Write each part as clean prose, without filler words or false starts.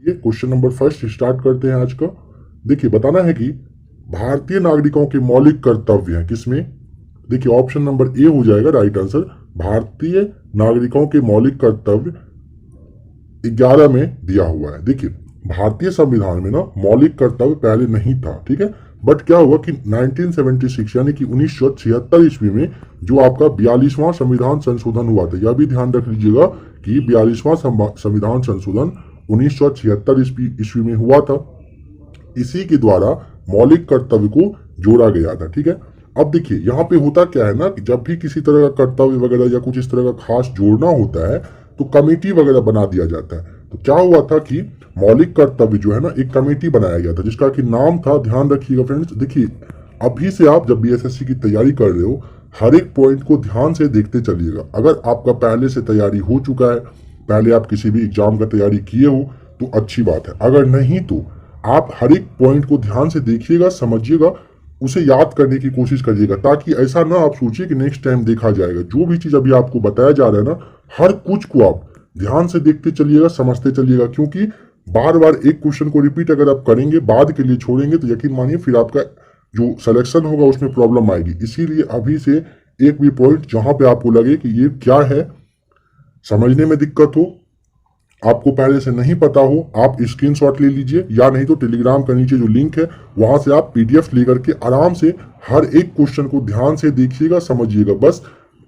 ये question number first start करते हैं आज का। देखिए, बताना है कि भारतीय नागरिकों के मौलिक कर्तव्य हैं किसमें। देखिए, ऑप्शन नंबर ए हो जाएगा राइट आंसर। भारतीय नागरिकों के मौलिक कर्तव्य 11 में दिया हुआ है। देखिए, भारतीय संविधान में ना मौलिक कर्तव्य पहले नहीं था, ठीक है। बट क्या हुआ कि 1976 यानी कि 1976 ईस्वी में जो आपका 42वां संविधान संशोधन हुआ था, यह भी ध्यान रख लीजिएगा कि 42वां संविधान संशोधन 1976 ईस्वी में हुआ था। इसी के द्वारा मौलिक कर्तव्य को जोड़ा गया था, ठीक है। अब देखिए, यहाँ पे होता क्या है ना कि जब भी किसी तरह का कर्तव्य वगैरह या कुछ इस तरह का खास जोड़ना होता है तो कमेटी वगैरह बना दिया जाता है। तो क्या हुआ था कि मौलिक कर्तव्य जो है ना एक कमेटी बनाया गया था जिसका कि नाम था, ध्यान रखिएगा फ्रेंड्स। देखिए, अभी से आप जब बीएसएससी की तैयारी कर रहे हो हर एक पॉइंट को ध्यान से देखते चलिएगा। अगर आपका पहले से तैयारी हो चुका है, पहले आप किसी भी एग्जाम का तैयारी किए हो तो अच्छी बात है, अगर नहीं तो आप हर एक पॉइंट को ध्यान से देखिएगा, समझिएगा, उसे याद करने की कोशिश करिएगा, ताकि ऐसा ना आप सोचिए कि नेक्स्ट टाइम देखा जाएगा। जो भी चीज अभी आपको बताया जा रहा है ना, हर कुछ को आप ध्यान से देखते चलिएगा, समझते चलिएगा, क्योंकि बार बार एक क्वेश्चन को रिपीट अगर आप करेंगे, बाद के लिए छोड़ेंगे, तो यकीन मानिए फिर आपका जो सिलेक्शन होगा उसमें प्रॉब्लम आएगी। इसीलिए अभी से एक भी पॉइंट जहां पे आपको लगे कि ये क्या है, समझने में दिक्कत हो, आपको पहले से नहीं पता हो, आप स्क्रीनशॉट ले लीजिए, या नहीं तो टेलीग्राम का नीचे जो लिंक है वहां से आप पीडीएफ लेकर के आराम से हर एक क्वेश्चन को ध्यान से देखिएगा, समझिएगा। बस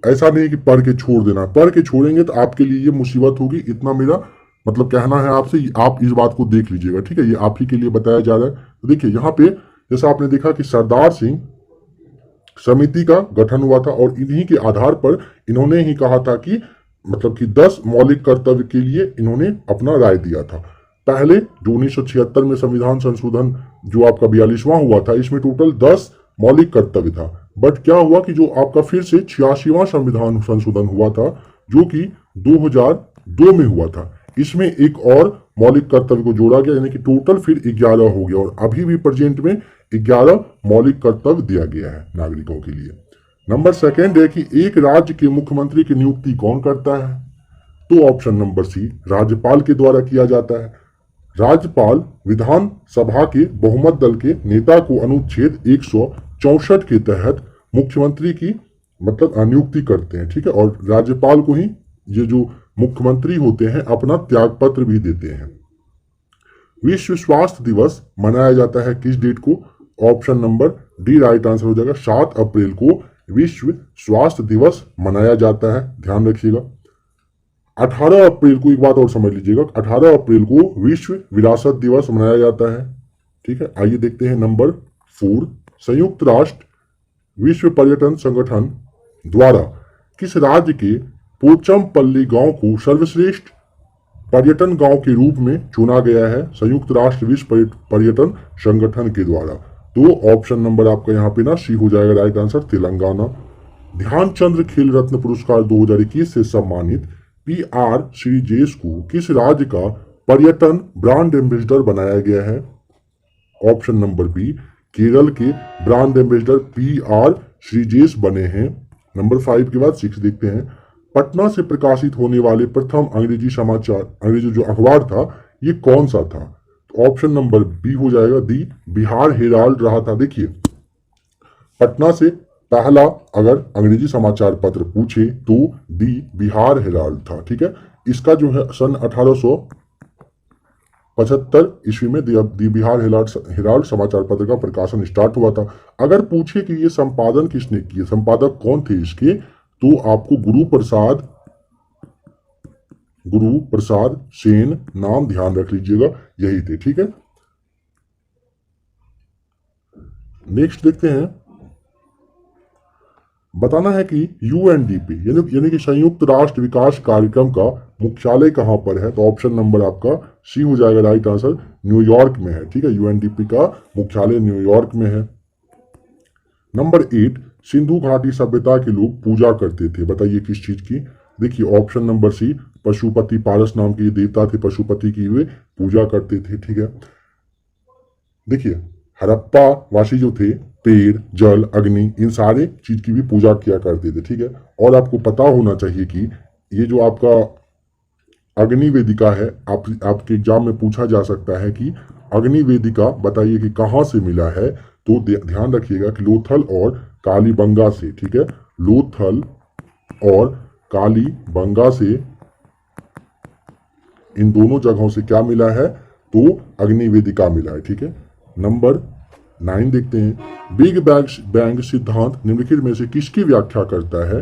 ऐसा नहीं कि पढ़ के छोड़ देना, पढ़ के छोड़ेंगे तो आपके लिए ये मुसीबत होगी। इतना मेरा मतलब कहना है आपसे, आप इस बात को देख लीजिएगा, ठीक है। ये आप ही के लिए बताया जा रहा है। तो देखिए, यहाँ पे जैसा आपने देखा कि सरदार सिंह समिति का गठन हुआ था और इन्हीं के आधार पर इन्होंने ही कहा था कि मतलब कि 10 मौलिक कर्तव्य के लिए इन्होंने अपना राय दिया था। पहले जो 1976 में संविधान संशोधन जो आपका 42वां हुआ था, इसमें टोटल 10 मौलिक कर्तव्य था। बट क्या हुआ कि जो आपका फिर से 86वां संविधान संशोधन हुआ था जो कि 2002 में हुआ था, इसमें एक और मौलिक कर्तव्य को जोड़ा गया, यानी कि टोटल फिर 11 हो गया। और अभी भी प्रेजेंट में 11 मौलिक कर्तव्य दिया गया है नागरिकों के लिए। नंबर सेकेंड है कि एक राज्य के मुख्यमंत्री की नियुक्ति कौन करता है। तो ऑप्शन नंबर सी, राज्यपाल के द्वारा किया जाता है। राज्यपाल विधान सभा के बहुमत दल के नेता को अनुच्छेद 164 के तहत मुख्यमंत्री की मतलब नियुक्ति करते हैं, ठीक है। और राज्यपाल को ही ये जो मुख्यमंत्री होते हैं अपना त्याग पत्र भी देते हैं। विश्व स्वास्थ्य दिवस मनाया जाता है किस डेट को। Option number D right answer हो जाएगा। 7 अप्रैल को विश्व स्वास्थ्य दिवस मनाया जाता है, ध्यान रखिएगा। 18 अप्रैल को एक बात और समझ लीजिएगा, 18 अप्रैल को विश्व विरासत दिवस मनाया जाता है, ठीक है। आइए देखते हैं नंबर 4, संयुक्त राष्ट्र विश्व पर्यटन संगठन द्वारा किस राज्य के पोचमपल्ली गांव को सर्वश्रेष्ठ पर्यटन गांव के रूप में चुना गया है संयुक्त राष्ट्र विश्व पर्यटन संगठन के द्वारा। तो ऑप्शन नंबर आपका यहाँ पे ना सी हो जाएगा राइट आंसर, तेलंगाना। ध्यानचंद्र खेल रत्न पुरस्कार 2021 से सम्मानित पी.आर. श्रीजेश को किस राज्य का पर्यटन ब्रांड एम्बेसडर बनाया गया है। ऑप्शन नंबर बी, केरल के ब्रांड एम्बेसडर पी.आर. श्रीजेश बने हैं। नंबर 5 के बाद 6 देखते हैं। पटना से प्रकाशित होने वाले प्रथम अंग्रेजी जो अखबार था ये कौन सा था। तो ऑप्शन नंबर बी हो जाएगा, दी बिहार हेराल्ड रहा था। देखिए, पटना से पहला अगर अंग्रेजी समाचार पत्र पूछे तो दी बिहार हेराल्ड था, ठीक है। इसका जो है सन 1875 ईस्वी में दी बिहार हेराल्ड समाचार पत्र का प्रकाशन स्टार्ट हुआ था। अगर पूछे कि ये संपादन किसने किया, संपादक कौन थे इसके, तो आपको गुरु प्रसाद सेन नाम ध्यान रख लीजिएगा, यही थे, ठीक है। नेक्स्ट देखते हैं। बताना है कि यूएनडीपी यानी कि संयुक्त राष्ट्र विकास कार्यक्रम का मुख्यालय कहां पर है। तो ऑप्शन नंबर आपका सी हो जाएगा राइट आंसर, न्यूयॉर्क में है, ठीक है। यूएनडीपी का मुख्यालय न्यूयॉर्क में है। नंबर 8, सिंधु घाटी सभ्यता के लोग पूजा करते थे, बताइए किस चीज की। देखिए, ऑप्शन नंबर सी, पशुपति, पारस नाम के देवता थे पशुपति की, वे पूजा करते थे, ठीक है। देखिए, हड़प्पा वासी जो थे पेड़, जल, अग्नि, इन सारे चीज की भी पूजा किया करते थे, ठीक है। और आपको पता होना चाहिए कि ये जो आपका अग्नि वेदिका है। आपके एग्जाम में पूछा जा सकता है कि अग्नि वेदिका बताइए कि कहाँ से मिला है। तो ध्यान रखिएगा कि लोथल और कालीबंगा से, ठीक है, लोथल और कालीबंगा से, इन दोनों जगहों से क्या मिला है, तो अग्नि वेदिका मिला है, ठीक है। नंबर 9 देखते हैं। बिग बैंग सिद्धांत निम्नलिखित में से किसकी व्याख्या करता है।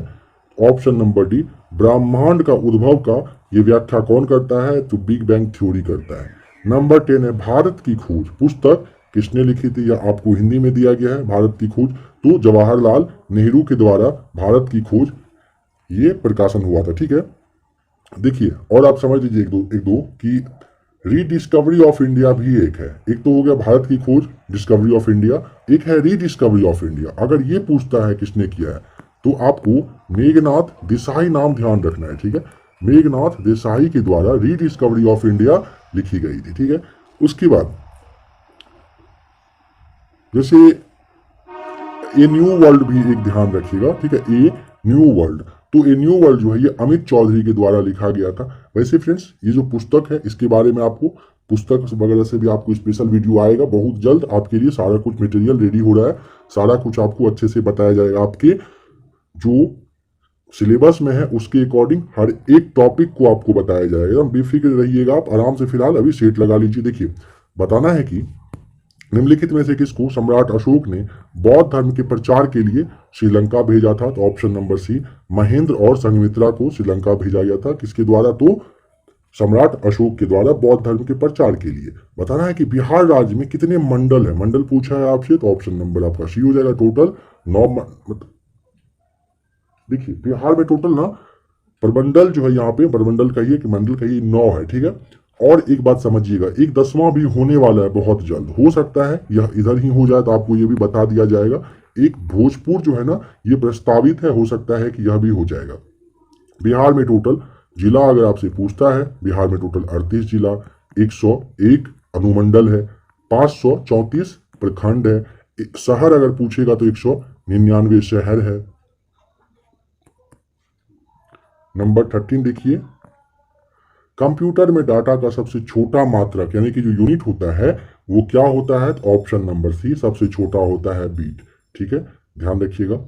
ऑप्शन नंबर डी, ब्रह्मांड का उद्भव का ये व्याख्या कौन करता है, तो बिग बैंग थ्योरी करता है। नंबर 10 है भारत की खोज पुस्तक किसने लिखी थी, या आपको हिंदी में दिया गया है भारत की खोज, तो जवाहरलाल नेहरू के द्वारा भारत की खोज ये प्रकाशन हुआ था, ठीक है। देखिए और आप समझ लीजिए एक दो कि रीडिस्कवरी ऑफ इंडिया भी एक है। एक तो हो गया भारत की खोज, डिस्कवरी ऑफ इंडिया, एक है रीडिस्कवरी ऑफ इंडिया। अगर ये पूछता है किसने किया है, तो आपको मेघनाथ देसाई नाम ध्यान रखना है, ठीक है। मेघनाथ देसाई के द्वारा रीडिस्कवरी ऑफ इंडिया लिखी गई थी, ठीक है। उसके बाद जैसे ए न्यू वर्ल्ड भी एक ध्यान रखिएगा, ठीक है, ए न्यू वर्ल्ड। तो ए न्यू वर्ल्ड जो है ये अमित चौधरी के द्वारा लिखा गया था। वैसे फ्रेंड्स ये जो पुस्तक है इसके बारे में आपको पुस्तक वगैरह से भी आपको स्पेशल वीडियो आएगा बहुत जल्द आपके लिए। सारा कुछ मटेरियल रेडी हो रहा है, सारा कुछ आपको अच्छे से बताया जाएगा। आपके जो सिलेबस में है उसके अकॉर्डिंग हर एक टॉपिक को आपको बताया जाएगा। एकदम बेफिक्र रहिएगा आप, आराम से फिलहाल अभी सेट लगा लीजिए। देखिए बताना है कि निम्नलिखित में से किसको सम्राट अशोक ने बौद्ध धर्म के प्रचार के लिए श्रीलंका भेजा था। तो ऑप्शन नंबर सी, महेंद्र और संघमित्रा को श्रीलंका भेजा गया था। किसके द्वारा, तो सम्राट अशोक के द्वारा बौद्ध धर्म के प्रचार के लिए। बताना है कि बिहार राज्य में कितने मंडल है, मंडल पूछा है आपसे, तो ऑप्शन नंबर आपका सी हो जाएगा। टोटल 9। देखिए बिहार में टोटल ना प्रमंडल जो है, यहाँ पे प्रमंडल कहिए कि मंडल कहिए, 9 है, ठीक है। और एक बात समझिएगा, एक 10वां भी होने वाला है बहुत जल्द, हो सकता है यह इधर ही हो जाए, तो आपको ये भी बता दिया जाएगा। एक भोजपुर जो है ना ये प्रस्तावित है, हो सकता है कि यह भी हो जाएगा। बिहार में टोटल जिला अगर आपसे पूछता है, बिहार में टोटल 38 जिला, 101 अनुमंडल है, 534 प्रखंड है। शहर अगर पूछेगा तो 199 शहर है। नंबर 13 देखिए, कंप्यूटर में डाटा का सबसे छोटा मात्रक यानी कि जो यूनिट होता है वो क्या होता है, तो ऑप्शन नंबर सी, सबसे छोटा होता है बीट, ठीक है, ध्यान रखिएगा।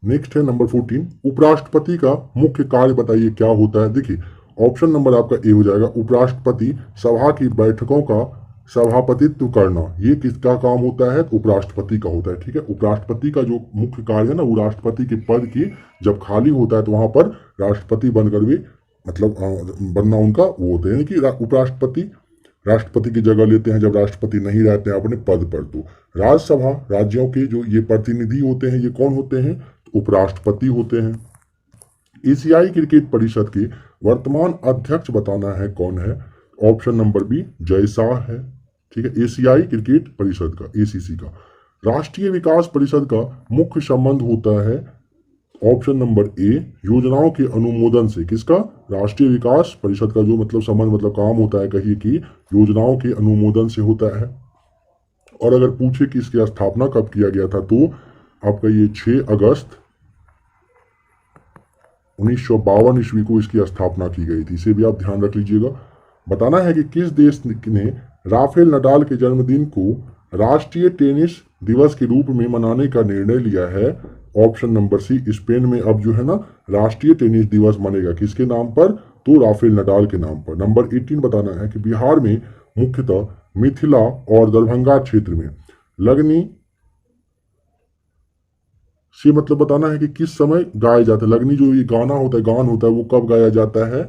नेक्स्ट है नंबर 14, उपराष्ट्रपति का मुख्य कार्य बताइए क्या होता है। देखिए ऑप्शन नंबर आपका ए हो जाएगा, उपराष्ट्रपति सभा की बैठकों का सभापतित्व करना। ये किसका काम होता है, तो उपराष्ट्रपति का होता है, ठीक है। उपराष्ट्रपति का जो मुख्य कार्य है ना, वो राष्ट्रपति के पद की जब खाली होता है तो वहां पर राष्ट्रपति बनकर भी मतलब बनना उनका वो होता है, यानी कि उपराष्ट्रपति राष्ट्रपति की जगह लेते हैं जब राष्ट्रपति नहीं रहते हैं अपने पद पर। तो राज्यसभा राज्यों के जो ये प्रतिनिधि होते हैं ये कौन होते हैं, तो उपराष्ट्रपति होते हैं। एशियाई क्रिकेट परिषद के वर्तमान अध्यक्ष बताना है कौन है, option number B, Jay Shah है, ठीक है। एशियाई क्रिकेट परिषद का, एसीसी का। राष्ट्रीय विकास परिषद का मुख्य संबंध होता है, ऑप्शन नंबर ए, योजनाओं के अनुमोदन से। किसका, राष्ट्रीय विकास परिषद का जो मतलब संबंध मतलब काम होता है, कहिए कि योजनाओं के अनुमोदन से होता है। और अगर पूछे कि इसकी स्थापना कब किया गया था, तो आपका ये 6 अगस्त 1952 ईस्वी को इसकी स्थापना की गई थी। इसे भी आप ध्यान रख लीजिएगा। बताना है कि किस देश ने राफेल नडाल के जन्मदिन को राष्ट्रीय टेनिस दिवस के रूप में मनाने का निर्णय लिया है, ऑप्शन नंबर सी, स्पेन में अब जो है ना राष्ट्रीय टेनिस दिवस मनेगा। किसके नाम पर, तो राफेल नडाल के नाम पर। नंबर 18 बताना है कि बिहार में मुख्यतः मिथिला और दरभंगा क्षेत्र में लगनी से मतलब बताना है कि किस समय गाया जाता है। लगनी जो ये गाना होता है, गान होता है, वो कब गाया जाता है,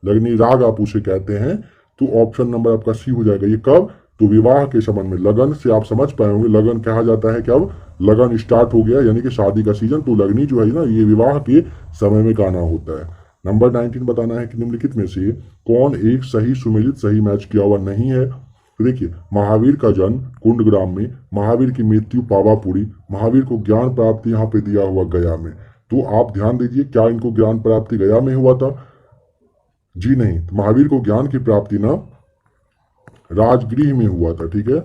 लगनी राग आप उसे कहते हैं। तो ऑप्शन नंबर आपका सी हो जाएगा। ये कब, तो विवाह के संबंध में, लगन से आप समझ पाए होंगे, लगन कहा जाता है कि अब लगन स्टार्ट हो गया यानी कि शादी का सीजन। तो लगनी जो है ना ये विवाह के समय में गाना होता है। नंबर 19 बताना है कि निम्नलिखित में से कौन एक सही सुमेलित सही मैच किया हुआ नहीं है। तो देखिए महावीर का जन्म कुंडग्राम में, महावीर की मृत्यु पावापुरी, महावीर को ज्ञान प्राप्ति यहाँ पे दिया हुआ गया में। तो आप ध्यान दीजिए, क्या इनको ज्ञान प्राप्ति गया में हुआ था, जी नहीं, तो महावीर को ज्ञान की प्राप्ति ना राजगृह में हुआ था, ठीक है।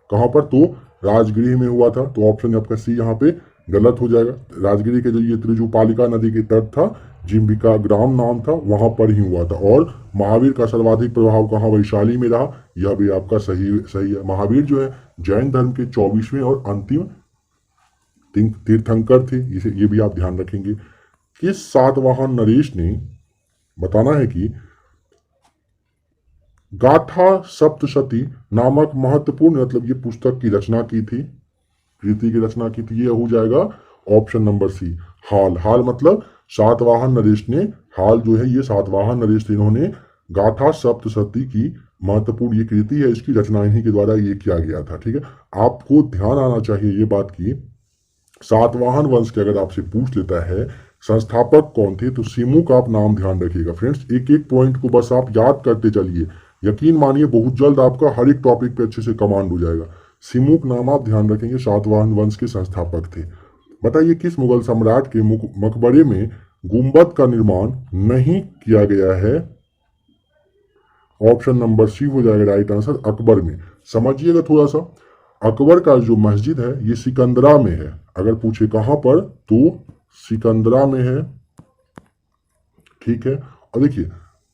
कहां पर, तो राजगृह में हुआ था, तो ऑप्शन आपका सी यहाँ पे गलत हो जाएगा। राजगृह के जो ये त्रिजुपालिका नदी के तट था, जिम्बिका ग्राम नाम था, वहां पर ही हुआ था। और महावीर का सर्वाधिक प्रभाव कहाँ, वैशाली में रहा, यह भी आपका सही सही है। महावीर जो है जैन धर्म के 24वें और अंतिम तीर्थंकर थे, इसे ये भी आप ध्यान रखेंगे। किस सातवाहन नरेश ने, बताना है कि गाथा सप्तशती नामक महत्वपूर्ण, मतलब ये पुस्तक की रचना की थी, कृति की रचना की थी, ये हो जाएगा ऑप्शन नंबर सी, हाल। हाल मतलब सातवाहन नरेश ने, हाल जो है ये सातवाहन नरेश थे, इन्होंने गाथा सप्तशती की महत्वपूर्ण ये कृति है, इसकी रचना इन्हीं के द्वारा ये किया गया था। ठीक है, आपको ध्यान आना चाहिए ये बात की सातवाहन वंश के अगर आपसे पूछ लेता है संस्थापक कौन थे, तो सिमू का आप नाम ध्यान रखिएगा। फ्रेंड्स, एक एक पॉइंट को बस आप याद करते चलिए, यकीन मानिए बहुत जल्द आपका हर एक टॉपिक पे अच्छे से कमांड हो जाएगा। सिमुक नाम आप ध्यान रखेंगे, सातवाहन वंश के संस्थापक थे। बताइए किस मुगल सम्राट के मकबरे में गुंबद का निर्माण नहीं किया गया है? ऑप्शन नंबर सी हो जाएगा राइट आंसर, अकबर में। समझिएगा थोड़ा सा, अकबर का जो मस्जिद है ये सिकंदरा में है। अगर पूछे कहां पर, तो सिकंदरा में है। ठीक है, और देखिए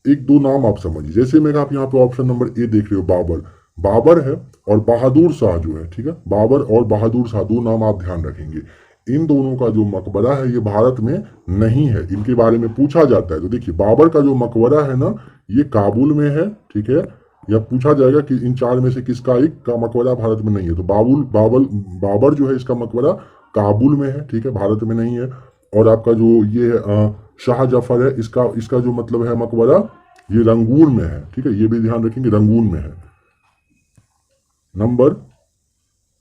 एक दो नाम आप समझिए, जैसे मैं आप यहाँ पे ऑप्शन नंबर ए देख रहे हो, बाबर, बाबर है और बहादुर शाह जो है, ठीक है, बाबर और बहादुर शाह, दो नाम आप ध्यान रखेंगे। इन दोनों का जो मकबरा है ये भारत में नहीं है, इनके बारे में पूछा जाता है। तो देखिए बाबर का जो मकबरा है ना, ये काबुल में है। ठीक है, या पूछा जाएगा कि इन चार में से किसका एक का मकबरा भारत में नहीं है, तो बाबर जो है इसका मकबरा काबुल में है। ठीक है, भारत में नहीं है। और आपका जो ये शाह जफर है, इसका जो मतलब है मकबरा, ये रंगून में है। ठीक है, ये भी ध्यान रखेंगे, रंगून में है। नंबर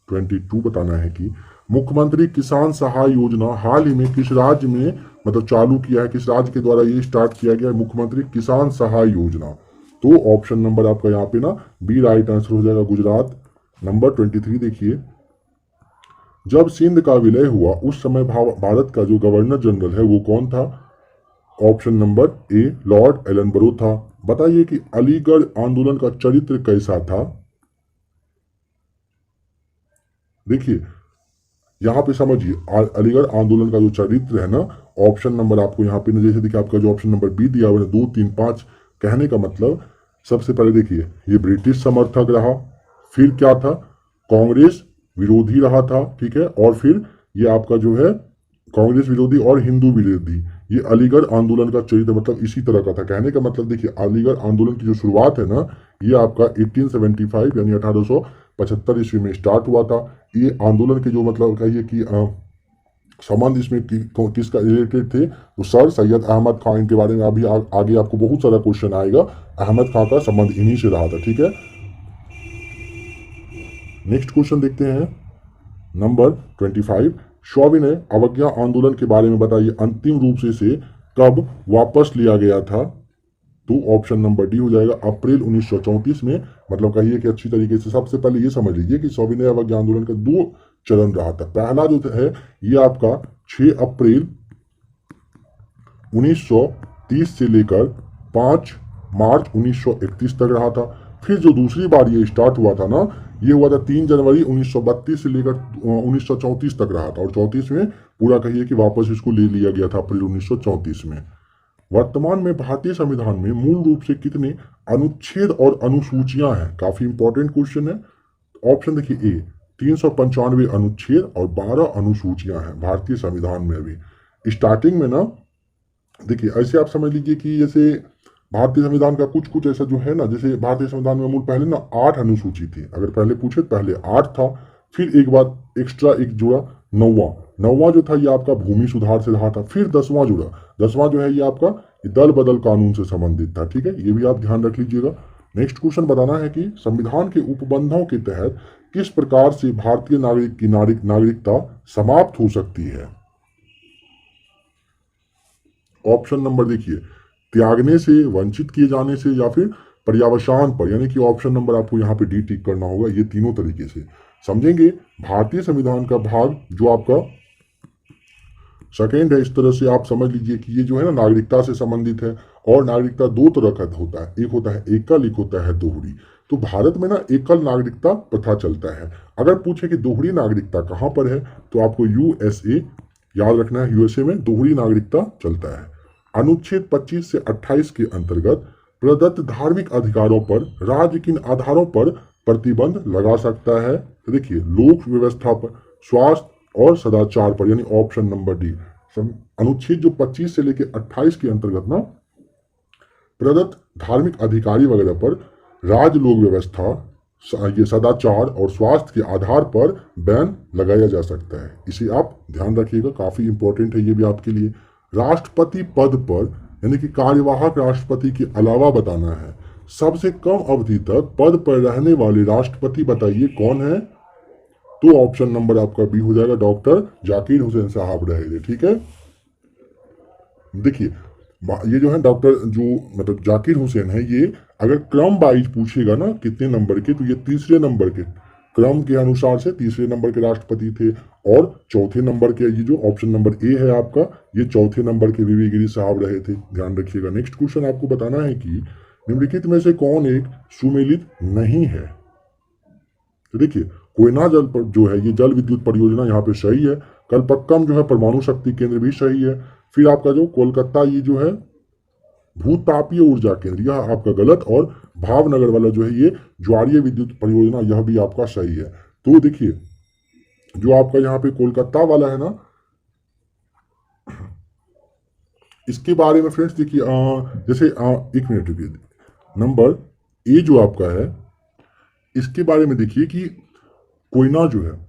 22 बताना है कि मुख्यमंत्री किसान सहाय योजना हाल ही में किस राज्य में मतलब चालू किया है, किस राज्य के द्वारा ये स्टार्ट किया गया है, मुख्यमंत्री किसान सहाय योजना? तो ऑप्शन नंबर आपका यहाँ पे ना बी राइट आंसर हो जाएगा, गुजरात। नंबर 23 देखिए, जब सिंध का विलय हुआ उस समय भारत का जो गवर्नर जनरल है वो कौन था? ऑप्शन नंबर ए लॉर्ड एलनबरो था। बताइए कि अलीगढ़ आंदोलन का चरित्र कैसा था? देखिए यहां पे समझिए, अलीगढ़ आंदोलन का जो चरित्र है ना, ऑप्शन नंबर आपको यहाँ पे जैसे देखिए आपका जो ऑप्शन नंबर बी दिया हुआ है 2, 3, 5, कहने का मतलब सबसे पहले देखिए ये ब्रिटिश समर्थक रहा, फिर क्या था, कांग्रेस विरोधी रहा था। ठीक है, और फिर ये आपका जो है कांग्रेस विरोधी और हिंदू विरोधी, ये अलीगढ़ आंदोलन का चरित्र मतलब इसी तरह का था। कहने का मतलब देखिए अलीगढ़ आंदोलन की जो शुरुआत है ना, ये आपका 1875 यानी 1875 ईस्वी में स्टार्ट हुआ था। ये आंदोलन के जो मतलब कहिए कि संबंध इसमें किसका रिलेटेड थे, तो सर सैयद अहमद खान, इनके बारे में अभी आगे आपको बहुत सारा क्वेश्चन आएगा। अहमद खान का संबंध इन्हीं से रहा था। ठीक है, नेक्स्ट क्वेश्चन देखते हैं, नंबर 25, सविनय अवज्ञा आंदोलन के बारे में बताइए, अंतिम रूप से इसे कब वापस लिया गया था? तो ऑप्शन नंबर डी हो जाएगा, अप्रैल 1934 में। मतलब कहिए कि अच्छी तरीके से सबसे पहले ये समझ लीजिए कि सविनय अवज्ञा आंदोलन का 2 चरण रहा था। पहला जो है ये आपका 6 अप्रैल 1930 से लेकर 5 मार्च 1931 तक रहा था। फिर जो दूसरी बार ये स्टार्ट हुआ था ना, ये हुआ था 3 जनवरी 1932 से लेकर 1934 तक रहा था, और 34 में पूरा कहिए कि वापस इसको ले लिया गया था अप्रैल 1934 में। वर्तमान में भारतीय संविधान में मूल रूप से कितने अनुच्छेद और अनुसूचियां हैं? काफी इंपॉर्टेंट क्वेश्चन है। ऑप्शन देखिए ए 395 अनुच्छेद और 12 अनुसूचियां हैं भारतीय संविधान में। अभी स्टार्टिंग में ना देखिए ऐसे आप समझ लीजिए कि जैसे भारतीय संविधान का कुछ कुछ ऐसा जो है ना, जैसे भारतीय संविधान में मूल पहले ना 8 अनुसूची थी, अगर पहले पूछे पहले 8 था, फिर एक बार एक्स्ट्रा एक जुड़ा 9वां जो था ये आपका भूमि सुधार से रहा था, फिर 10वां जुड़ा, 10वां जो है ये आपका दल बदल कानून से संबंधित था। ठीक है, ये भी आप ध्यान रख लीजिएगा। नेक्स्ट क्वेश्चन बताना है कि संविधान के उपबंधों के तहत किस प्रकार से भारतीय नागरिक की नागरिकता समाप्त हो सकती है? ऑप्शन नंबर देखिए, त्यागने से, वंचित किए जाने से, या फिर पर्यावसान पर, यानी कि ऑप्शन नंबर आपको यहाँ पे डी टिक करना होगा। ये तीनों तरीके से समझेंगे। भारतीय संविधान का भाग जो आपका सेकेंड है, इस तरह से आप समझ लीजिए कि ये जो है ना नागरिकता से संबंधित है। और नागरिकता 2 तरह का होता है, एक होता है एकल, एक होता है दोहरी। तो भारत में ना एकल नागरिकता प्रथा चलता है। अगर पूछे कि दोहरी नागरिकता कहाँ पर है, तो आपको यूएसए याद रखना है, यूएसए में दोहरी नागरिकता चलता है। अनुच्छेद 25 से 28 के अंतर्गत प्रदत्त धार्मिक अधिकारों पर राज्य किन आधारों पर प्रतिबंध लगा सकता है? तो देखिए, लोक व्यवस्था पर, स्वास्थ्य और सदाचार पर, यानी ऑप्शन नंबर डी। अनुच्छेद जो 25 से लेकर 28 के अंतर्गत ना प्रदत्त धार्मिक अधिकारी वगैरह पर राज्य लोक व्यवस्था, ये सदाचार और स्वास्थ्य के आधार पर बैन लगाया जा सकता है। इसे आप ध्यान रखिएगा, काफी इंपॉर्टेंट है ये भी आपके लिए। राष्ट्रपति पद पर यानी कि कार्यवाहक राष्ट्रपति के अलावा बताना है सबसे कम अवधि तक पद पर रहने वाले राष्ट्रपति बताइए कौन है? तो ऑप्शन नंबर आपका बी हो जाएगा, डॉक्टर जाकिर हुसैन साहब रहे थे। ठीक है, देखिए ये जो है डॉक्टर जो मतलब जाकिर हुसैन है, ये अगर क्रम वाइज पूछेगा ना कितने नंबर के, तो ये तीसरे नंबर के क्रम के अनुसार से तीसरे नंबर के राष्ट्रपति थे। और चौथे नंबर के ये जो ऑप्शन नंबर ए है आपका, ये चौथे नंबर के वीवी गिरी साहब रहे थे, ध्यान रखिएगा। नेक्स्ट क्वेश्चन आपको बताना है कि निम्नलिखित में से कौन एक सुमेलित नहीं है? तो देखिए, कोयना जल पर जो है ये जल विद्युत परियोजना यहाँ पे सही है। कलपक्कम जो है परमाणु शक्ति केंद्र भी सही है। फिर आपका जो कोलकाता ये जो है भूतापीय ऊर्जा केंद्र, यह आपका गलत। और भावनगर वाला जो है ये ज्वारीय विद्युत परियोजना, यह भी आपका सही है। तो देखिए, जो आपका यहाँ पे कोलकाता वाला है ना, इसके बारे में फ्रेंड्स देखिए, जैसे एक मिनट रुकिए, नंबर ए जो आपका है इसके बारे में देखिए कि कोयना जो है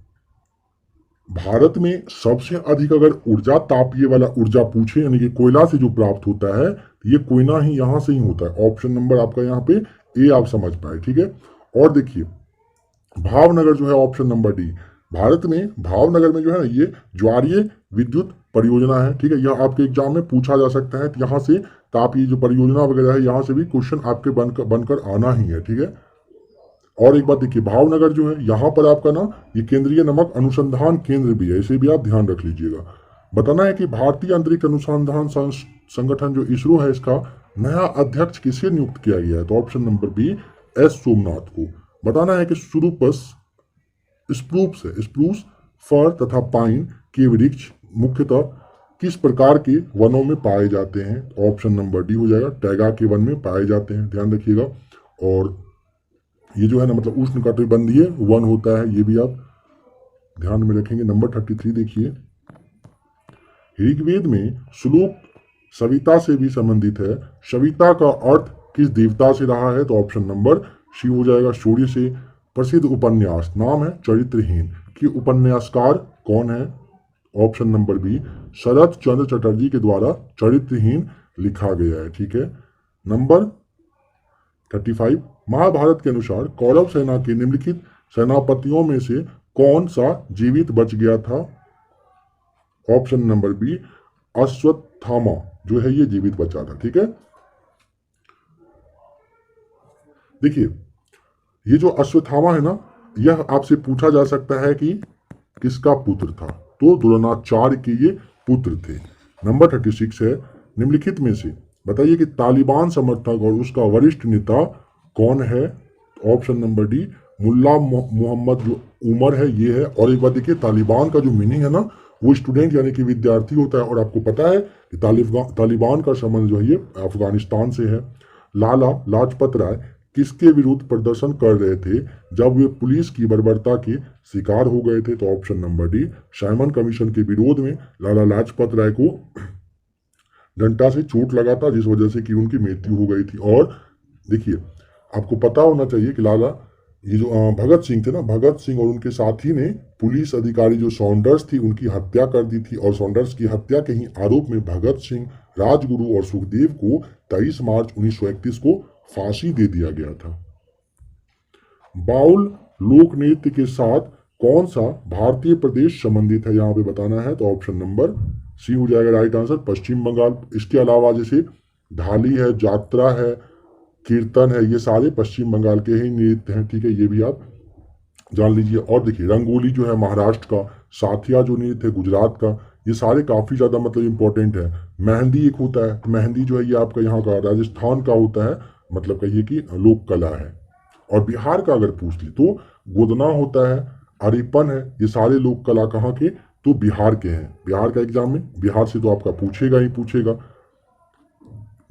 भारत में सबसे अधिक अगर ऊर्जा तापीय वाला ऊर्जा पूछे, यानी कि कोयला से जो प्राप्त होता है, ये कोयना ही यहां से ही होता है। ऑप्शन नंबर आपका यहाँ पे ए आप समझ पाए। ठीक है, और देखिए भावनगर जो है ऑप्शन नंबर डी, भारत में भावनगर में जो है ना ये ज्वारीय विद्युत परियोजना है। ठीक है, यह आपके एग्जाम में पूछा जा सकता है। यहाँ से तापीय जो परियोजना वगैरह है, यहाँ से भी क्वेश्चन आपके बनकर आना ही है। ठीक है, और एक बात देखिए, भावनगर जो है यहाँ पर आपका ना ये केंद्रीय नमक अनुसंधान केंद्र भी है, इसे भी आप ध्यान रख लीजिएगा। बताना है कि भारतीय अंतरिक्ष अनुसंधान संगठन जो इसरो है, इसका नया अध्यक्ष किसे नियुक्त किया गया है? तो option number B S Somnath को। बताना है कि स्प्रूस फर तथा पाइन के वृक्ष मुख्यतः किस प्रकार के वनों में पाए जाते हैं? ऑप्शन नंबर डी हो जाएगा, टैगा के वन में पाए जाते हैं, ध्यान रखिएगा। और ये जो है ना मतलब उष्णकटिबंधीय वन होता है, ये भी आप ध्यान में रखेंगे। नंबर 33 देखिए, ऋग्वेद में श्लोक सविता से भी संबंधित है। सविता का अर्थ किस देवता से रहा है? तो ऑप्शन नंबर सी हो जाएगा, सूर्य से। प्रसिद्ध उपन्यास नाम है चरित्रहीन कि उपन्यासकार कौन है? ऑप्शन नंबर बी शरत चंद्र चटर्जी के द्वारा चरित्रहीन लिखा गया है। ठीक है, नंबर 35, महाभारत के अनुसार कौरव सेना के निम्नलिखित सेनापतियों में से कौन सा जीवित बच गया था? ऑप्शन नंबर बी अश्वत्थामा जो है ये जीवित बचा था। ठीक है, देखिए ये जो अश्वत्थामा है ना, यह आपसे पूछा जा सकता है कि किसका पुत्र था? तो द्रोणाचार्य के ये पुत्र थे। नंबर 36 है, निम्नलिखित में से बताइए कि तालिबान समर्थक और उसका वरिष्ठ नेता कौन है? ऑप्शन नंबर डी मुल्ला मोहम्मद जो उमर है ये है। और एक बात देखिए, तालिबान का जो मीनिंग है ना, वो स्टूडेंट यानी कि विद्यार्थी होता है। और आपको पता है कि तालिबान का संबंध जो है ये अफगानिस्तान से है। लाला लाजपत राय किसके विरुद्ध प्रदर्शन कर रहे थे जब वे पुलिस की बर्बरता के शिकार हो गए थे? तो option number D Simon commission के विरोध में लाला लाजपत राय को डंडा से चोट लगा था, जिस वजह से कि उनकी मृत्यु हो गई थी। और देखिए आपको पता होना चाहिए कि लाला ये जो भगत सिंह थे ना, भगत सिंह और उनके साथी ने पुलिस अधिकारी जो सॉन्डर्स थी उनकी हत्या कर दी थी। और सॉन्डर्स की हत्या के ही आरोप में भगत सिंह, राजगुरु और सुखदेव को 23 मार्च 1931 को फांसी दे दिया गया था। बाउल लोक नृत्य के साथ कौन सा भारतीय प्रदेश संबंधित है? यहाँ पे बताना है। तो ऑप्शन नंबर सी हो जाएगा राइट आंसर, पश्चिम बंगाल। इसके अलावा जैसे ढाली है, जात्रा है, कीर्तन है, ये सारे पश्चिम बंगाल के ही नृत्य हैं। ठीक है, ये भी आप जान लीजिए। और देखिए रंगोली जो है महाराष्ट्र का, साथिया जो नृत्य है गुजरात का, ये सारे काफ़ी ज़्यादा मतलब इंपॉर्टेंट है। मेहंदी एक होता है, मेहंदी जो है ये आपका यहाँ का राजस्थान का होता है, मतलब कहिए कि लोक कला है। और बिहार का अगर पूछ ली तो गोदना होता है, अरिपन है, ये सारे लोक कला कहाँ के, तो बिहार के हैं। बिहार का एग्जाम में बिहार से तो आपका पूछेगा ही पूछेगा।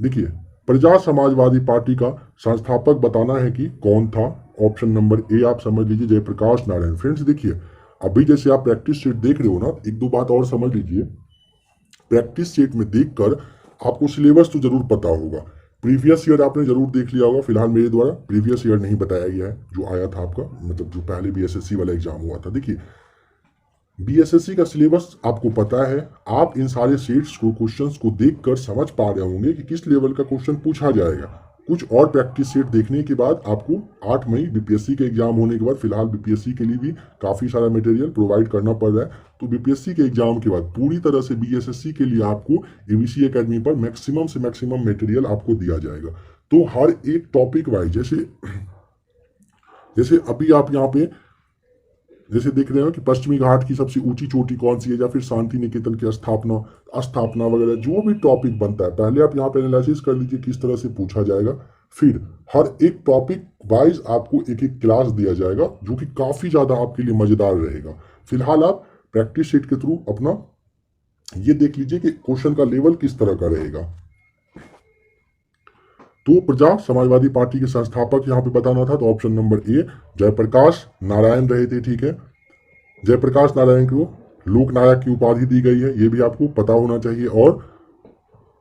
देखिए, प्रजा समाजवादी पार्टी का संस्थापक बताना है कि कौन था। ऑप्शन नंबर ए आप समझ लीजिए जयप्रकाश नारायण। फ्रेंड्स देखिए, अभी जैसे आप प्रैक्टिस शीट देख रहे हो ना, एक दो बात और समझ लीजिए। प्रैक्टिस शीट में देखकर आपको सिलेबस तो जरूर पता होगा, प्रीवियस ईयर आपने जरूर देख लिया होगा। फिलहाल मेरे द्वारा प्रीवियस ईयर नहीं बताया गया है जो आया था आपका, मतलब जो पहले बीएसएससी वाला एग्जाम हुआ था। देखिए, बीएसएससी का सिलेबस आपको पता है, आप इन सारे सेट्स को, क्वेश्चंस को देखकर समझ पा रहे होंगे कि किस लेवल का क्वेश्चन पूछा जाएगा। कुछ और प्रैक्टिस सेट देखने के बाद आपको 8 मई बीपीएससी के एग्जाम होने के बाद, फिलहाल बीपीएससी के लिए भी काफ़ी सारा मटेरियल प्रोवाइड करना पड़ रहा है, तो बीपीएससी के एग्जाम के बाद पूरी तरह से बीएसएससी के लिए आपको एबीसी एकेडमी पर मैक्सिमम से मैक्सिमम मटेरियल आपको दिया जाएगा। तो हर एक टॉपिक वाइज, जैसे अभी आप यहाँ पे जैसे देख रहे हो कि पश्चिमी घाट की सबसे ऊंची चोटी कौन सी है, या फिर शांति निकेतन की स्थापना वगैरह जो भी टॉपिक बनता है, पहले आप यहाँ पे एनालिसिस कर लीजिए किस तरह से पूछा जाएगा। फिर हर एक टॉपिक वाइज आपको एक एक क्लास दिया जाएगा जो कि काफ़ी ज़्यादा आपके लिए मज़ेदार रहेगा। फिलहाल आप प्रैक्टिस शीट के थ्रू अपना ये देख लीजिए कि क्वेश्चन का लेवल किस तरह का रहेगा। तो प्रजा समाजवादी पार्टी के संस्थापक यहाँ पे बताना था, तो option number A Jayaprakash Narayan रहे थे। ठीक है, जयप्रकाश नारायण को लोकनायक की उपाधि दी गई है, ये भी आपको पता होना चाहिए। और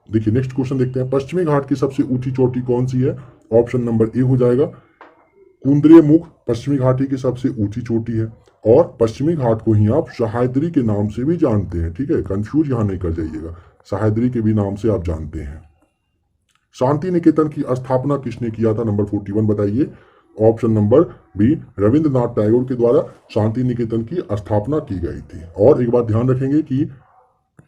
देखिए नेक्स्ट क्वेश्चन देखते हैं, पश्चिमी घाट की सबसे ऊंची चोटी कौन सी है। ऑप्शन नंबर ए हो जाएगा कुंद्रे मुख पश्चिमी घाटी की सबसे ऊंची चोटी है, और पश्चिमी घाट को ही आप सह्याद्री के नाम से भी जानते हैं। ठीक है, कंफ्यूज यहाँ नहीं कर जाइएगा, सह्याद्री के भी नाम से आप जानते हैं। शांति निकेतन की स्थापना किसने किया था, नंबर 41 बताइए। Option number B Rabindranath Tagore के द्वारा शांति निकेतन की स्थापना की गई थी। और एक बात ध्यान रखेंगे कि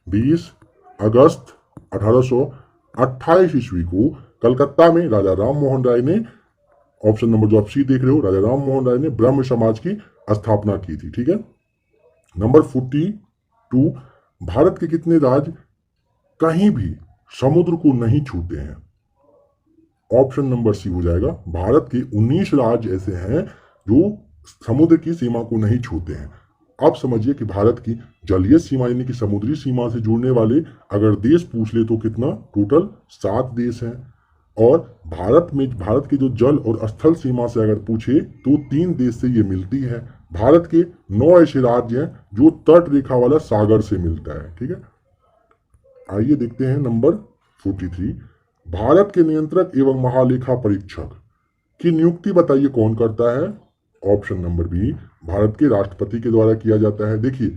20 अगस्त 1828 ईस्वी को कलकत्ता में राजा राम मोहन राय ने, ऑप्शन नंबर जो आप सी देख रहे हो, राजा राम मोहन राय ने ब्रह्म समाज की स्थापना की थी। ठीक है, नंबर 42 भारत के कितने राज्य कहीं भी समुद्र को नहीं छूते हैं। ऑप्शन नंबर सी हो जाएगा भारत के 19 राज्य ऐसे हैं जो समुद्र की सीमा को नहीं छूते हैं। अब समझिए कि भारत की जलीय सीमा यानी कि समुद्री सीमा से जुड़ने वाले अगर देश पूछ ले तो कितना, टोटल 7 देश हैं। और भारत की जो जल और स्थल सीमा से अगर पूछे तो 3 देश से ये मिलती है। भारत के 9 ऐसे राज्य हैं जो तट रेखा वाला सागर से मिलता है। ठीक है, आइए देखते हैं नंबर 43, भारत के नियंत्रक एवं महालेखा परीक्षक की नियुक्ति बताइए कौन करता है। ऑप्शन नंबर बी भारत के राष्ट्रपति के द्वारा किया जाता है। देखिए,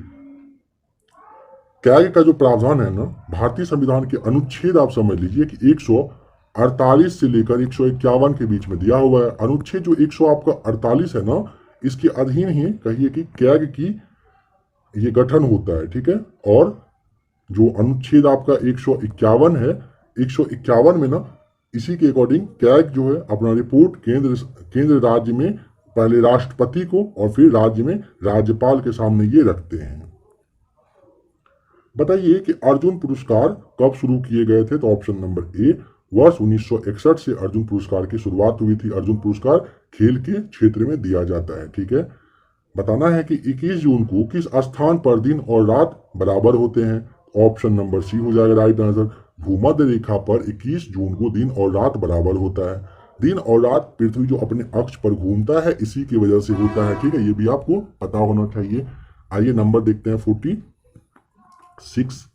कैग का जो प्रावधान है ना, भारतीय संविधान के अनुच्छेद आप समझ लीजिए कि 148 से लेकर 151 के बीच में दिया हुआ है। अनुच्छेद जो 148 है ना, इसके अधीन ही कहिए कि कैग की ये गठन होता है। ठीक है, और जो अनुच्छेद आपका 151 है, 151 में ना इसी के अकॉर्डिंग कैग जो है अपना रिपोर्ट केंद्र राज्य में पहले राष्ट्रपति को और फिर राज्य में राज्यपाल के सामने ये रखते हैं। बताइए कि अर्जुन पुरस्कार कब शुरू किए गए थे, तो ऑप्शन नंबर ए वर्ष 1961 से अर्जुन पुरस्कार की शुरुआत हुई थी। अर्जुन पुरस्कार खेल के क्षेत्र में दिया जाता है। ठीक है, बताना है कि 21 जून को किस स्थान पर दिन और रात बराबर होते हैं। ऑप्शन नंबर सी हो जाएगा राइट आंसर, भूमध्य रेखा पर 21 जून को दिन और रात बराबर होता है। दिन और रात पृथ्वी जो अपने अक्ष पर घूमता है इसी की वजह से होता है। ठीक है, ये भी आपको पता होना चाहिए। आइए नंबर देखते हैं 46,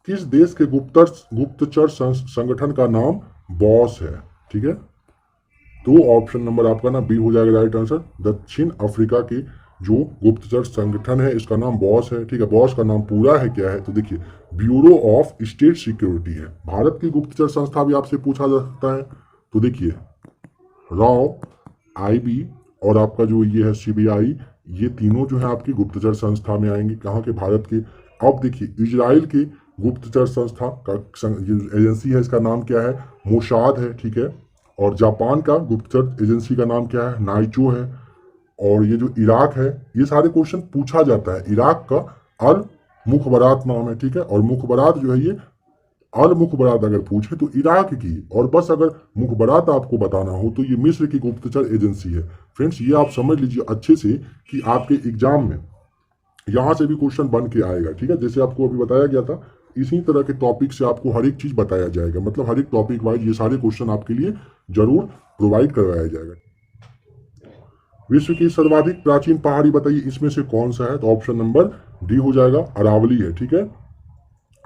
किस देश के गुप्तचर संगठन का नाम बॉस है। ठीक है, तो ऑप्शन नंबर आपका ना बी हो जाएगा राइट आंसर, दक्षिण अफ्रीका के जो गुप्तचर संगठन है इसका नाम बॉस है। ठीक है, बॉस का नाम पूरा है क्या है, तो देखिए ब्यूरो ऑफ स्टेट सिक्योरिटी है। भारत की गुप्तचर संस्था भी आपसे पूछा जा सकता है, तो देखिए रॉ, आईबी और आपका जो ये है सीबीआई, ये तीनों जो है आपकी गुप्तचर संस्था में आएंगे। कहाँ के, भारत के। अब देखिए इजराइल की गुप्तचर संस्था का एजेंसी है, इसका नाम क्या है, मोसाद है। ठीक है, और जापान का गुप्तचर एजेंसी का नाम क्या है, नाइचो है। और ये जो इराक है, ये सारे क्वेश्चन पूछा जाता है। इराक का अल मुखबरात नाम है। ठीक है, और मुखबरात जो है ये अल मुखबरात अगर पूछे तो इराक की, और बस अगर मुखबरात आपको बताना हो तो ये मिस्र की गुप्तचर एजेंसी है। फ्रेंड्स ये आप समझ लीजिए अच्छे से कि आपके एग्जाम में यहाँ से भी क्वेश्चन बन के आएगा, ठीक है। जैसे आपको अभी बताया गया था इसी तरह के टॉपिक से आपको हर एक चीज बताया जाएगा, मतलब हर एक टॉपिक वाइज ये सारे क्वेश्चन आपके लिए जरूर प्रोवाइड करवाया जाएगा। विश्व की सर्वाधिक प्राचीन पहाड़ी बताइए, इसमें से कौन सा है? तो ऑप्शन नंबर डी हो जाएगा, अरावली है, ठीक है।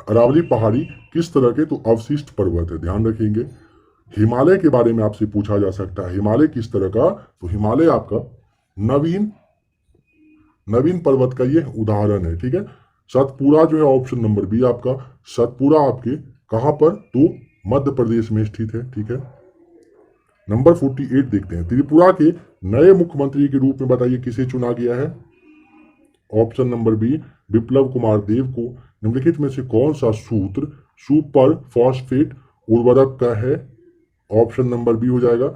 अरावली पहाड़ी किस तरह के? तो अवशिष्ट पर्वत है, ध्यान रखेंगे। हिमालय के बारे में आपसे पूछा जा सकता है, हिमालय किस तरह का? तो हिमालय आपका नवीन पर्वत का ये उदाहरण है, ठीक है। सतपुरा जो है ऑप्शन नंबर बी आपका, सतपुरा आपके कहां पर? तो मध्य प्रदेश में स्थित है, ठीक है। नंबर 48 देखते हैं, त्रिपुरा के नए मुख्यमंत्री के रूप में बताइए किसे चुना गया है? ऑप्शन नंबर बी विप्लव कुमार देव को। निम्नलिखित में से कौन सा सूत्र सुपर फॉस्फेट उर्वरक का है? ऑप्शन नंबर बी हो जाएगा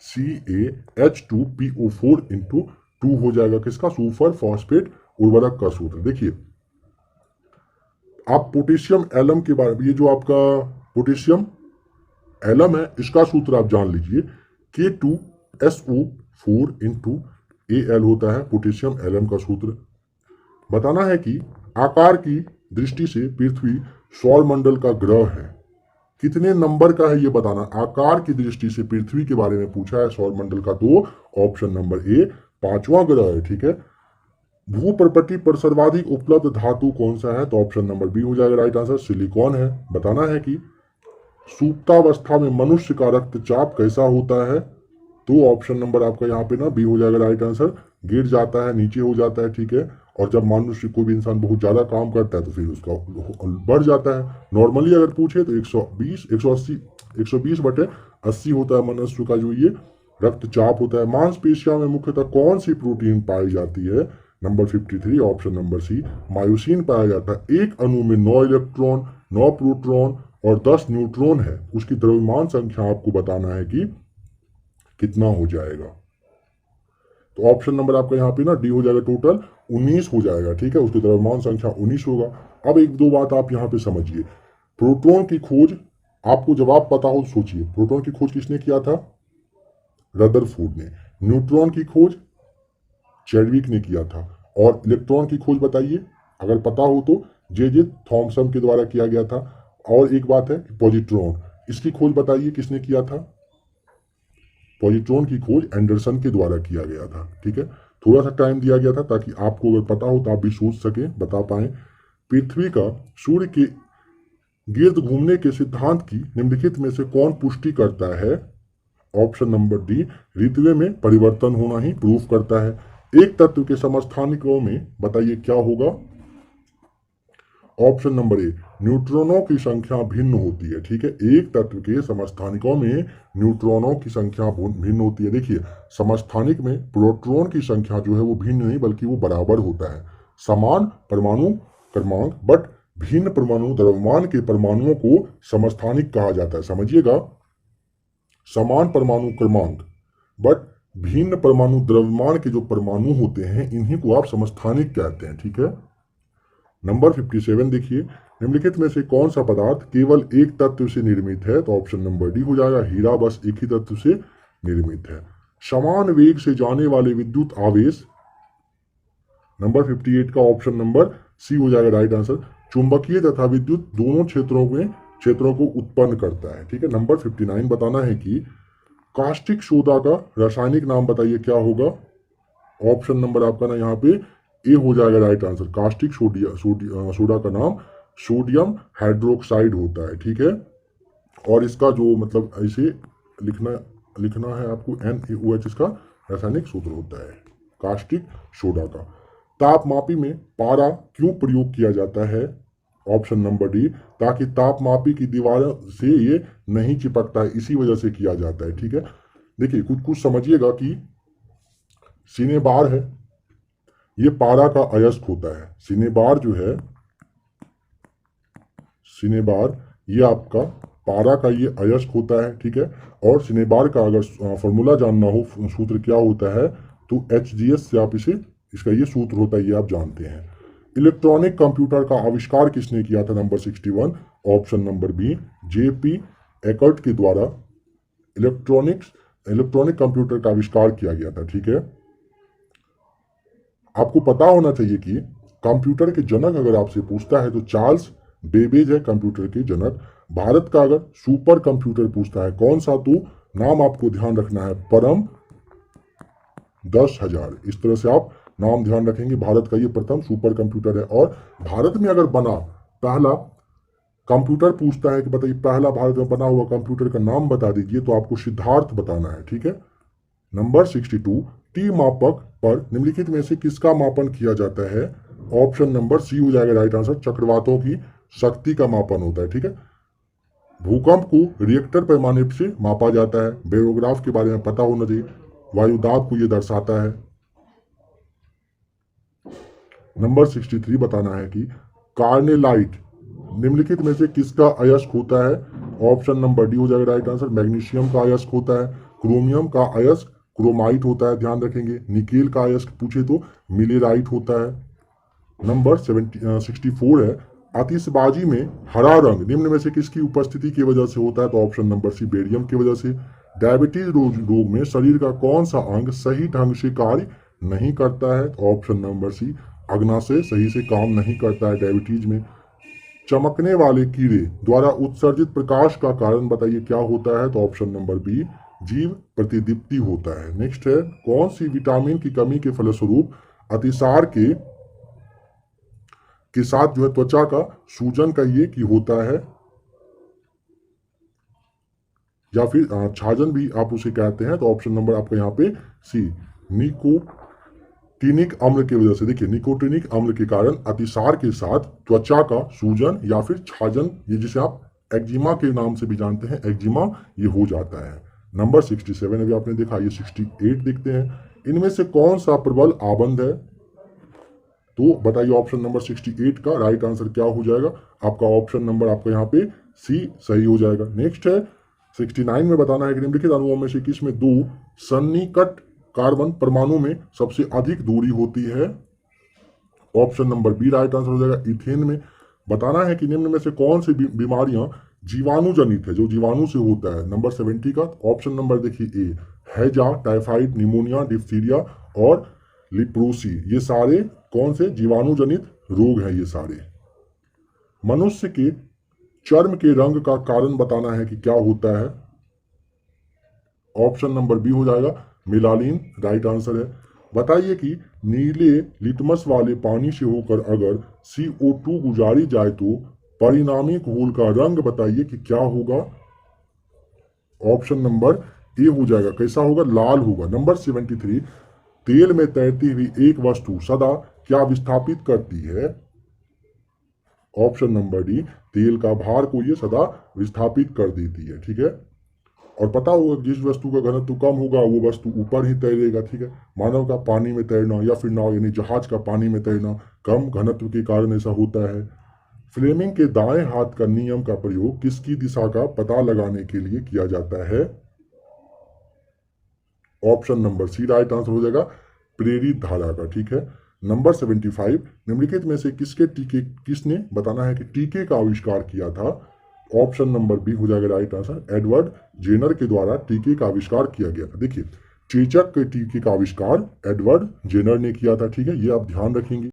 CaH2PO4 हो जाएगा, किसका? सुपर फॉस्फेट उर्वरक का सूत्र। देखिए आप पोटेशियम एलम के बारे में, ये जो आपका पोटेशियम एलम है इसका सूत्र आप जान लीजिए, K2SO4 होता है पोटेशियम एलम का सूत्र। बताना है कि आकार की दृष्टि से पृथ्वी सौर मंडल का ग्रह है, कितने नंबर का है ये बताना। आकार की दृष्टि से पृथ्वी के बारे में पूछा है सौर मंडल का, तो ऑप्शन नंबर ए 5वां ग्रह है, ठीक है। भूप्रपट्टी पर सर्वाधिक उपलब्ध धातु कौन सा है? तो ऑप्शन नंबर बी हो जाएगा राइट आंसर, सिलिकॉन है। बताना है कि सुप्तावस्था में मनुष्य का रक्तचाप कैसा होता है? तो ऑप्शन नंबर आपका यहाँ पे ना बी हो जाएगा राइट आंसर, गिर जाता है, नीचे हो जाता है, ठीक है। और जब मनुष्य कोई भी इंसान बहुत ज्यादा काम करता है तो फिर उसका बढ़ जाता है। नॉर्मली अगर पूछे तो 120/80 होता है मनुष्य का जो ये रक्तचाप होता है। मांसपेशियों में मुख्यतः कौन सी प्रोटीन पाई जाती है? Number 53 option number C myosin पाया जाता है। एक अणु में 9 इलेक्ट्रॉन, 9 प्रोटॉन और 10 न्यूट्रॉन है, उसकी द्रव्यमान संख्या आपको बताना है कि कितना हो जाएगा। तो ऑप्शन नंबर आपका यहाँ पे ना डी हो जाएगा, टोटल 19 हो जाएगा, ठीक है। उसकी द्रव्यमान संख्या 19 होगा। अब एक दो बात आप यहाँ पे समझिए, प्रोटॉन की खोज आपको जब आप पता हो सोचिए, प्रोटॉन की खोज किसने किया था? रदरफोर्ड ने। न्यूट्रॉन की खोज चैडविक ने किया था। और इलेक्ट्रॉन की खोज बताइए अगर पता हो तो जे थॉमसन के द्वारा किया गया था। और एक बात है पॉजिट्रॉन, इसकी खोज बताइए किसने किया था? पॉजिट्रॉन की खोज एंडरसन के द्वारा किया गया था, ठीक है। थोड़ा सा टाइम दिया गया था ताकि आपको अगर पता हो तो आप भी सोच सकें, बता पाए। पृथ्वी का सूर्य के गिर्द घूमने के सिद्धांत की निम्नलिखित में से कौन पुष्टि करता है? ऑप्शन नंबर डी ऋतुओं में परिवर्तन होना ही प्रूफ करता है। एक तत्व के समस्थानिकों में बताइए क्या होगा? ऑप्शन नंबर ए न्यूट्रॉनों की संख्या भिन्न होती है, ठीक है। एक तत्व के समस्थानिकों में न्यूट्रॉनों की संख्या भिन्न होती है। देखिए समस्थानिक में प्रोटॉन की संख्या जो है वो भिन्न नहीं बल्कि वो बराबर होता है। समान परमाणु क्रमांक बट भिन्न परमाणु द्रव्यमान के परमाणुओं को समस्थानिक कहा जाता है, समझिएगा। समान परमाणु क्रमांक बट भिन्न परमाणु द्रव्यमान के जो परमाणु होते हैं इन्हीं को आप समस्थानिक कहते हैं, ठीक है। नंबर 57 देखिए, निम्नलिखित में से कौन सा पदार्थ केवल एक तत्व से निर्मित है? तो ऑप्शन नंबर डी हो जाएगा, हीरा बस एक ही तत्व से निर्मित है। समान वेग से जाने वाले विद्युत आवेश, नंबर 58 का ऑप्शन नंबर सी हो जाएगा राइट आंसर, चुंबकीय तथा विद्युत दोनों क्षेत्रों को उत्पन्न करता है, ठीक है। नंबर 59 बताना है कि कास्टिक सोडा का रासायनिक नाम बताइए क्या होगा? ऑप्शन नंबर आपका ना यहाँ पे ए हो जाएगा राइट आंसर, कास्टिक सोडा का नाम सोडियम हाइड्रोक्साइड होता है, ठीक है। और इसका जो मतलब ऐसे लिखना है आपको NaOH इसका रासायनिक सूत्र होता है कास्टिक सोडा का। तापमापी में पारा क्यों प्रयोग किया जाता है? ऑप्शन नंबर डी ताकि तापमापी की दीवारों से ये नहीं चिपकता है, इसी वजह से किया जाता है, ठीक है। देखिए कुछ समझिएगा कि सिनेबार है ये पारा का अयस्क होता है। सिनेबार जो है सिनेबार ये आपका पारा का ये अयस्क होता है, ठीक है। और सिनेबार का अगर फॉर्मूला जानना हो सूत्र क्या होता है तो HGS से आप इसका ये सूत्र होता है, ये आप जानते हैं। इलेक्ट्रॉनिक कंप्यूटर का आविष्कार किसने किया था? Number 61 option number B, J P Eckert के द्वारा इलेक्ट्रॉनिक कंप्यूटर का आविष्कार किया गया था। ठीक है, आपको पता होना चाहिए कि कंप्यूटर के जनक अगर आपसे पूछता है तो चार्ल्स बेबेज है कंप्यूटर के जनक। भारत का अगर सुपर कंप्यूटर पूछता है कौन सा, तो नाम आपको ध्यान रखना है परम 10,000। इस तरह से आप नाम ध्यान रखेंगे। भारत का ये प्रथम सुपर कंप्यूटर है। और भारत में अगर बना पहला कंप्यूटर पूछता है कि बताइए पहला भारत में बना हुआ कंप्यूटर का नाम बता दीजिए, तो आपको सिद्धार्थ बताना है। ठीक है, नंबर 62, टी मापक पर निम्नलिखित में से किसका मापन किया जाता है? ऑप्शन नंबर सी हो जाएगा राइट आंसर, चक्रवातों की शक्ति का मापन होता है। ठीक है, भूकंप को रिएक्टर पैमाने से मापा जाता है। बेरोग्राफ के बारे में पता होना चाहिए, वायुदाब को यह दर्शाता है। नंबर 63 बताना है कि कार्नेलाइट निम्नलिखित में से किसका अयस्क होता है? ऑप्शन नंबर डी हो जाएगा राइट आंसर, मैग्नीशियम का अयस्क होता है। क्रोमियम का अयस्क क्रोमाइट होता है, ध्यान रखेंगे। निकेल का अयस्क पूछे तो मिलेराइट होता है। नंबर 64 है, आतिशबाजी में हरा रंग निम्न में से किसकी उपस्थिति की वजह से होता है? तो ऑप्शन नंबर सी, बेरियम की वजह से। डायबिटीज रोग में शरीर का कौन सा अंग सही ढंग से कार्य नहीं करता है? तो ऑप्शन नंबर सी, अग्नाशय सही से काम नहीं करता है डायबिटीज में। चमकने वाले कीड़े द्वारा उत्सर्जित प्रकाश का कारण बताइए क्या होता है? तो ऑप्शन नंबर बी, जीव प्रतिदीप्ति होता है। नेक्स्ट है, कौन सी विटामिन की कमी के फलस्वरूप अतिसार के साथ जो है त्वचा का सूजन का ये की होता है, या फिर छाजन भी आप उसे कहते हैं? तो ऑप्शन नंबर आपका यहाँ पे सी, निकोटिनिक अम्ल की वजह से। देखिए, निकोटिनिक अम्ल के कारण अतिसार के साथ त्वचा का सूजन या फिर छाजन, ये जिसे आप एक्जिमा के नाम से भी जानते हैं, एक्जिमा, ये हो जाता है। नंबर 67 अभी आपने देखा, ये 68 देखते हैं। इनमें से कौन सा प्रबल आबंध है? तो बताइए ऑप्शन नंबर 68 का राइट आंसर क्या हो जाएगा? आपका ऑप्शन नंबर आपका यहाँ पे सी सही हो जाएगा। नेक्स्ट है 69 में बताना है कि निम्नलिखित अणुओं में से किसमें दो सन्निकट कार्बन परमाणु में सबसे अधिक दूरी होती है? Option number B right answer हो जाएगा, इथेन में। बताना है कि निम्न में से कौन सी बीमारियां जीवाणु जनित है, जो जीवाणु से होता है? नंबर 70 का ऑप्शन नंबर देखिए ए, हैजा, टाइफाइड, निमोनिया, डिप्थीरिया और लिप्रोसी, ये सारे कौन से जीवाणु जनित रोग हैं? ये सारे। मनुष्य के चर्म के रंग का कारण बताना है कि क्या होता है? ऑप्शन नंबर बी हो जाएगा, मिलानिन राइट आंसर है। बताइए कि नीले लिटमस वाले पानी से होकर अगर CO2 गुजारी जाए तो परिणामी घोल का रंग बताइए कि क्या होगा? ऑप्शन नंबर ए हो जाएगा, कैसा होगा? लाल होगा। नंबर 73, तेल में तैरती हुई एक वस्तु सदा क्या विस्थापित करती है? ऑप्शन नंबर डी, तेल का भार को ये सदा विस्थापित कर देती है। ठीक है, और पता होगा जिस वस्तु का घनत्व कम होगा वो वस्तु ऊपर ही तैरेगा। ठीक है, मानव का पानी में तैरना या फिर नाव यानी जहाज का पानी में तैरना कम घनत्व के कारण ऐसा होता है। फ्लेमिंग के दाएं हाथ का नियम का प्रयोग किसकी दिशा का पता लगाने के लिए किया जाता है? Option number C right answer हो जाएगा, प्रेरित धारा का। ठीक है, नंबर 75, निम्नलिखित में से किसने बताना है कि टीके का आविष्कार किया था? ऑप्शन नंबर बी हो जाएगा राइट आंसर, एडवर्ड जेनर के द्वारा टीके का आविष्कार किया गया था। देखिए, चेचक के टीके का आविष्कार एडवर्ड जेनर ने किया था। ठीक है, ये आप ध्यान रखेंगे।